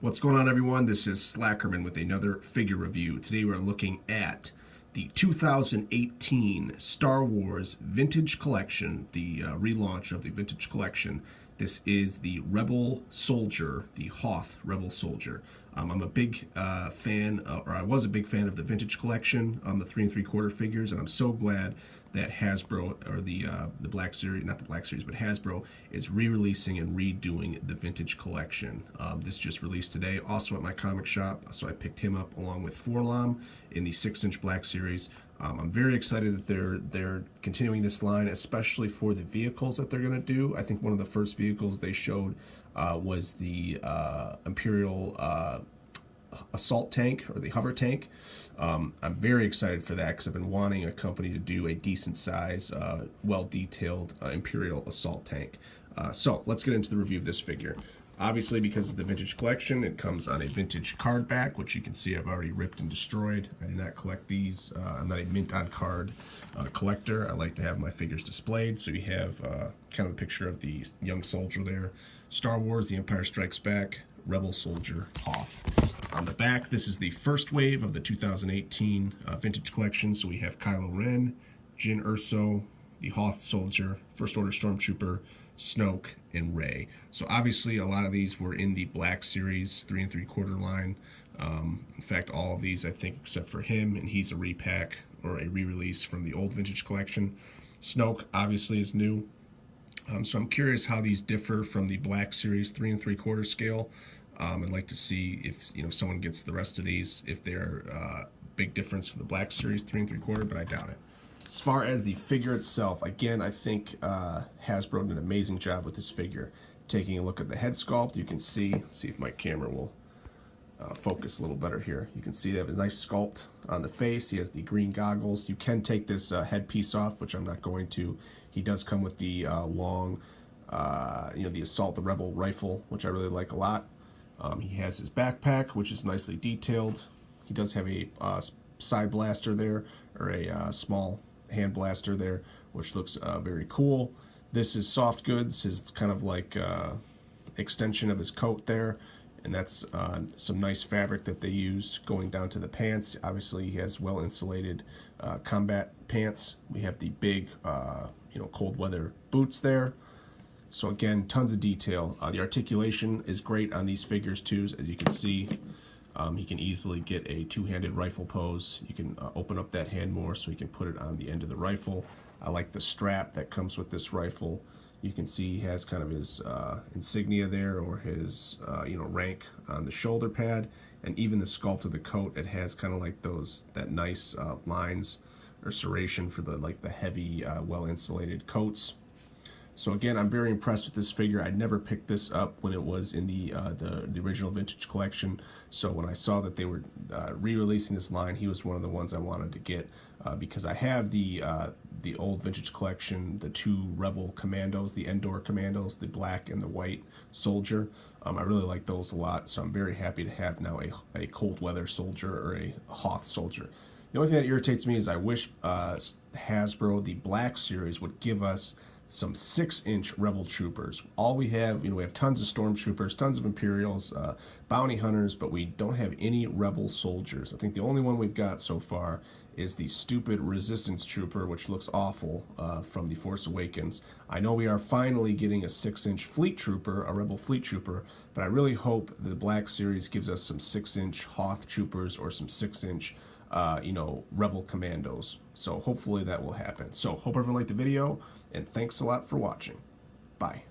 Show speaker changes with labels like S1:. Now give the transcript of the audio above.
S1: What's going on, everyone? This is Slackerman with another figure review. Today we're looking at the 2018 Star Wars Vintage Collection, the relaunch of the Vintage Collection. This is the Rebel Soldier, the Hoth Rebel Soldier. I'm a big fan, or I was a big fan of the Vintage Collection, the 3 3/4 figures, and I'm so glad that Hasbro, or the Black Series, not the Black Series, but Hasbro is re-releasing and redoing the Vintage Collection. This just released today, also at my comic shop, so I picked him up along with Forlom in the 6-inch Black Series. I'm very excited that they're continuing this line, especially for the vehicles that they're going to do. I think one of the first vehicles they showed was the Imperial assault tank, or the hover tank. I'm very excited for that because I've been wanting a company to do a decent size, well-detailed Imperial assault tank. So let's get into the review of this figure. Obviously, because it's the Vintage Collection, it comes on a vintage card back, which you can see I've already ripped and destroyed. I do not collect these. I'm not a mint-on-card collector. I like to have my figures displayed. So you have kind of a picture of the young soldier there. Star Wars, The Empire Strikes Back, Rebel Soldier, Hoth. On the back, this is the first wave of the 2018 Vintage Collection. So we have Kylo Ren, Jyn Erso, the Hoth Soldier, First Order Stormtrooper, Snoke, and Rey. So obviously a lot of these were in the Black Series 3 3/4 line. In fact, all of these, I think, except for him, and he's a repack or a re-release from the old Vintage Collection. Snoke obviously is new. So I'm curious how these differ from the Black Series 3 3/4 scale. I'd like to see if someone gets the rest of these, if they're big difference from the Black Series 3 3/4, but I doubt it. As far as the figure itself, again, I think Hasbro did an amazing job with this figure. Taking a look at the head sculpt, you can see if my camera will focus a little better here. You can see they have a nice sculpt on the face. He has the green goggles. You can take this headpiece off, which I'm not going to. He does come with the long, the Rebel rifle, which I really like a lot. He has his backpack, which is nicely detailed. He does have a side blaster there, or a small hand blaster there, which looks very cool. This is soft goods, his kind of like extension of his coat there, and that's some nice fabric that they use going down to the pants. Obviously, he has well insulated combat pants. We have the big, cold weather boots there. So again, tons of detail. The articulation is great on these figures too, as you can see. He can easily get a two-handed rifle pose. You can open up that hand more so he can put it on the end of the rifle. I like the strap that comes with this rifle. You can see he has kind of his insignia there, or his rank on the shoulder pad, and even the sculpt of the coat. It has kind of like that nice lines or serration for the heavy, well-insulated coats. So again, I'm very impressed with this figure. I never picked this up when it was in the original Vintage Collection. So when I saw that they were re-releasing this line, he was one of the ones I wanted to get because I have the old Vintage Collection, the 2 Rebel Commandos, the Endor Commandos, the black and the white soldier. I really like those a lot, so I'm very happy to have now a cold weather soldier, or a Hoth soldier. The only thing that irritates me is I wish Hasbro, the Black Series, would give us some 6-inch Rebel troopers. All we have, we have tons of stormtroopers, tons of Imperials, bounty hunters, but we don't have any Rebel soldiers. I think the only one we've got so far is the stupid Resistance trooper, which looks awful from The Force Awakens. I know we are finally getting a 6-inch fleet trooper, a Rebel fleet trooper, but I really hope the Black Series gives us some 6-inch Hoth troopers, or some 6-inch Rebel commandos. So hopefully that will happen. So hope everyone liked the video, and thanks a lot for watching. Bye.